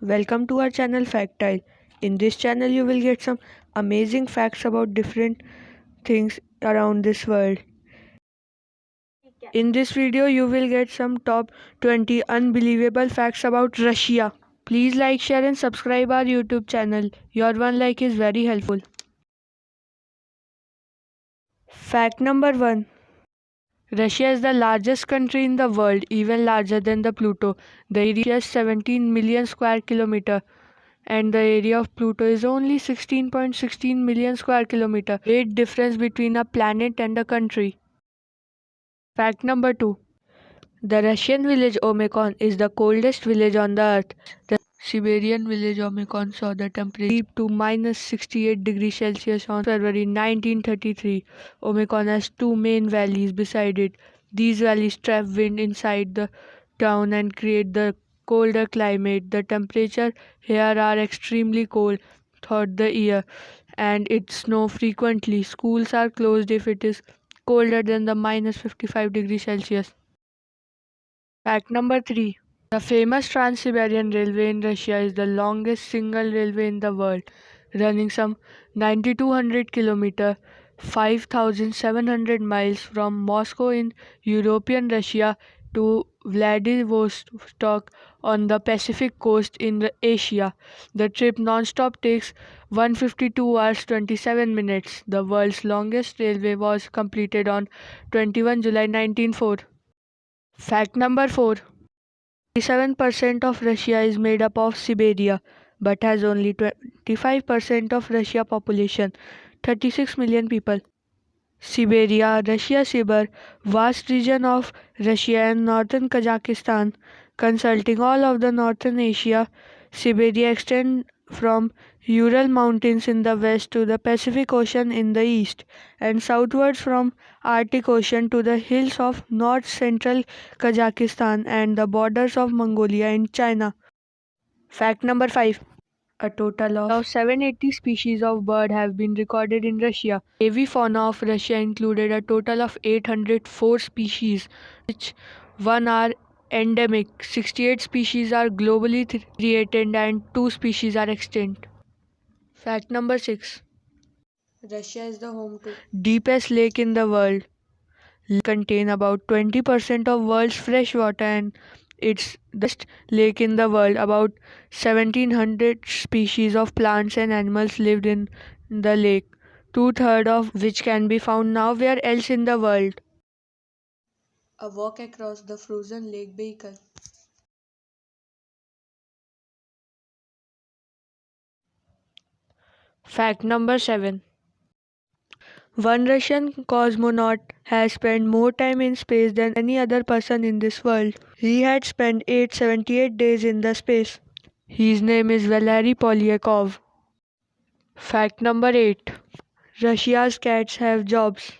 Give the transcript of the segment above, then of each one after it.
Welcome to our channel Factile. In this channel you will get some amazing facts about different things around this world. In this video you will get some top 20 unbelievable facts about Russia. Please like, share and subscribe our YouTube channel. Your one like is very helpful. Fact number 1. Russia is the largest country in the world, even larger than the Pluto. The area is 17 million square kilometer and the area of Pluto is only 16.16 million square kilometer. Great difference between a planet and a country. Fact number 2. The Russian village Omekon is the coldest village on the earth. The Siberian village Omekon saw the temperature deep to minus 68 degrees Celsius on February 1933. Omekon has two main valleys beside it. These valleys trap wind inside the town and create the colder climate. The temperature here are extremely cold throughout the year and it snows frequently. Schools are closed if it is colder than the minus 55 degrees Celsius. Fact number 3. The famous Trans-Siberian Railway in Russia is the longest single railway in the world, running some 9,200 km, 5,700 miles from Moscow in European Russia to Vladivostok on the Pacific coast in Asia. The trip non-stop takes 152 hours 27 minutes. The world's longest railway was completed on 21 July 1904. Fact number 4. 37% of Russia is made up of Siberia, but has only 25% of Russia population, 36 million people. Siberia, Russia Sibir, vast region of Russia and northern Kazakhstan, consulting all of the northern Asia. Siberia extends from Ural Mountains in the west to the Pacific Ocean in the east, and southwards from Arctic Ocean to the hills of north-central Kazakhstan and the borders of Mongolia in China. Fact number 5. A total of 780 species of bird have been recorded in Russia. Avifauna of Russia included a total of 804 species, which one are endemic, 68 species are globally threatened and 2 species are extinct. Fact number 6. Russia is the home to deepest lake in the world. Contain about 20% of world's fresh water and it's the best lake in the world. About 1700 species of plants and animals lived in the lake, two-thirds of which can be found nowhere else in the world. A walk across the frozen lake vehicle. Fact number 7. One Russian cosmonaut has spent more time in space than any other person in this world. He had spent 878 days in the space. His name is Valery Polyakov. Fact number 8. Russia's cats have jobs.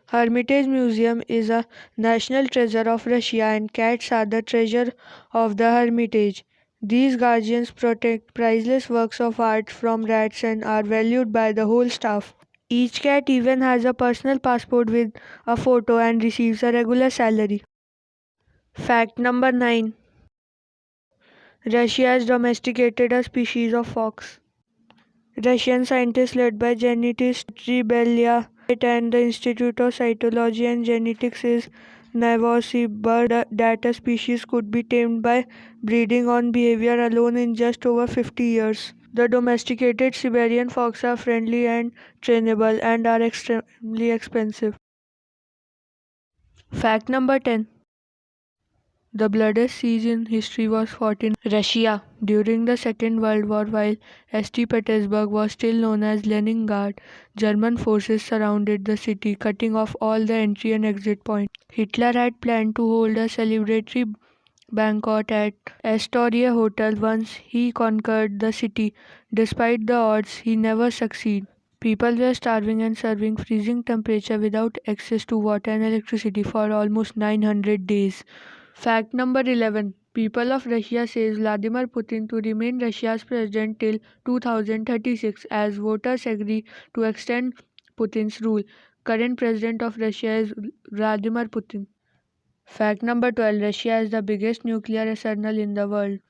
Hermitage Museum is a national treasure of Russia and cats are the treasure of the Hermitage. These guardians protect priceless works of art from rats and are valued by the whole staff. Each cat even has a personal passport with a photo and receives a regular salary. Fact number 9. Russia has domesticated a species of fox. Russian scientists led by genetist Dmitry Belya and the Institute of Cytology and Genetics in Novosibirsk that a species could be tamed by breeding on behavior alone in just over 50 years. The domesticated Siberian fox are friendly and trainable and are extremely expensive. Fact number 10. The bloodiest siege in history was fought in Russia during the Second World War while St. Petersburg was still known as Leningrad. German forces surrounded the city, cutting off all the entry and exit points. Hitler had planned to hold a celebratory banquet at Astoria Hotel once he conquered the city. Despite the odds, he never succeeded. People were starving and serving freezing temperature without access to water and electricity for almost 900 days. Fact number 11. People of Russia says Vladimir Putin to remain Russia's president till 2036 as voters agree to extend Putin's rule. Current president of Russia is Vladimir Putin. Fact number 12. Russia is the biggest nuclear arsenal in the world.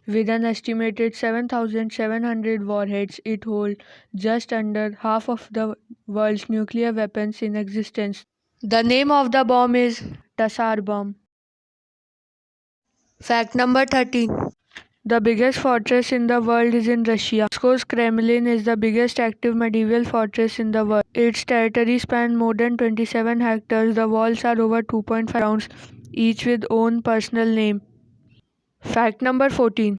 With an estimated 7,700 warheads, it holds just under half of the world's nuclear weapons in existence. The name of the bomb is Tassar bomb. Fact number 13. The biggest fortress in the world is in Russia. Moscow's Kremlin is the biggest active medieval fortress in the world. Its territory spans more than 27 hectares. The walls are over 2.5 rounds, each with own personal name. Fact number 14.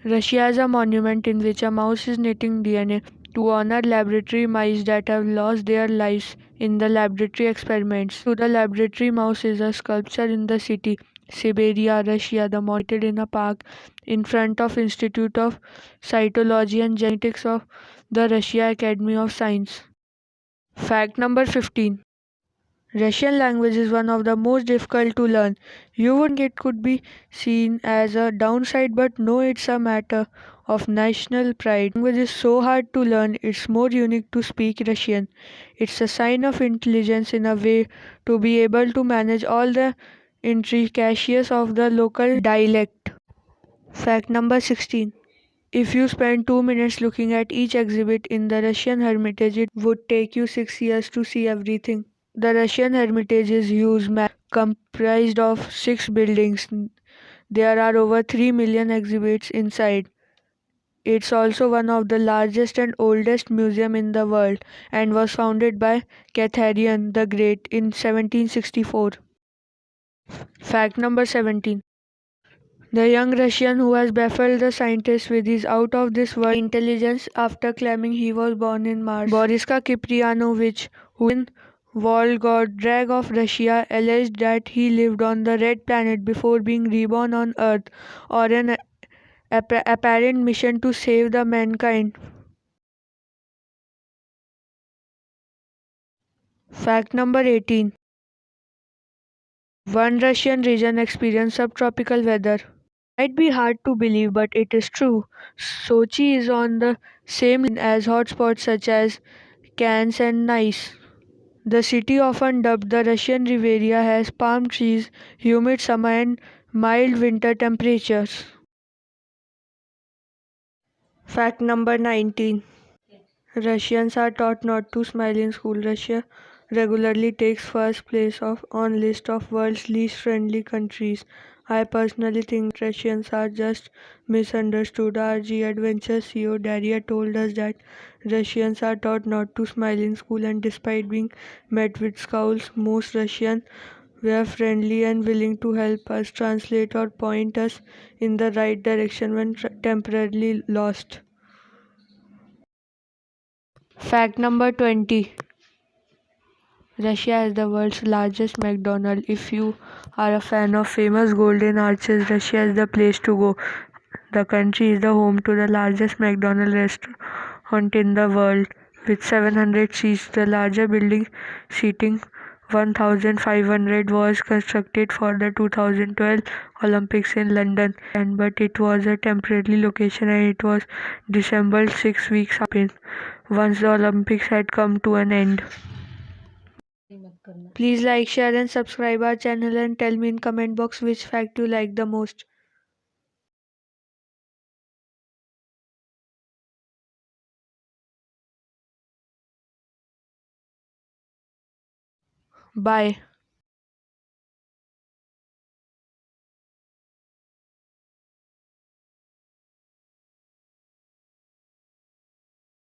Russia has a monument in which a mouse is knitting DNA to honor laboratory mice that have lost their lives in the laboratory experiments. To the laboratory mouse is a sculpture in the city Siberia, Russia. The monument in a park in front of Institute of Cytology and Genetics of the Russia Academy of Science. Fact number 15. Russian language is one of the most difficult to learn. You would think it could be seen as a downside, but no, it's a matter of national pride. Language is so hard to learn, it's more unique to speak Russian. It's a sign of intelligence in a way to be able to manage all the intricacies of the local dialect. Fact number 16. If you spend 2 minutes looking at each exhibit in the Russian Hermitage, it would take you 6 years to see everything. The Russian Hermitage is huge, comprised of 6 buildings. There are over 3 million exhibits inside. It's also one of the largest and oldest museum in the world and was founded by Catherine the Great in 1764. Fact number 17. The young Russian who has baffled the scientists with his out of this world intelligence after claiming he was born in Mars. Boriska Kiprianovich, who in Volgograd of Russia alleged that he lived on the red planet before being reborn on Earth, or an apparent mission to save the mankind. Fact number 18. One Russian region experienced subtropical weather. Might be hard to believe, but it is true. Sochi is on the same line as hotspots such as Cannes and Nice. The city, often dubbed the Russian Riviera, has palm trees, humid summer, and mild winter temperatures. Fact number 19. Russians are taught not to smile in school. Russia regularly takes first place on list of world's least friendly countries. I personally think Russians are just misunderstood. RG Adventure CEO Daria told us that Russians are taught not to smile in school, and despite being met with scowls, most Russians were friendly and willing to help us translate or point us in the right direction when temporarily lost. Fact number 20. Russia is the world's largest McDonald's. If you are a fan of famous golden arches, Russia is the place to go. The country is the home to the largest McDonald's restaurant in the world, with 700 seats. The larger building, seating 1,500, was constructed for the 2012 Olympics in London, but it was a temporary location and it was disassembled 6 weeks after once the Olympics had come to an end. Please like, share and subscribe our channel and tell me in comment box which fact you like the most. Bye.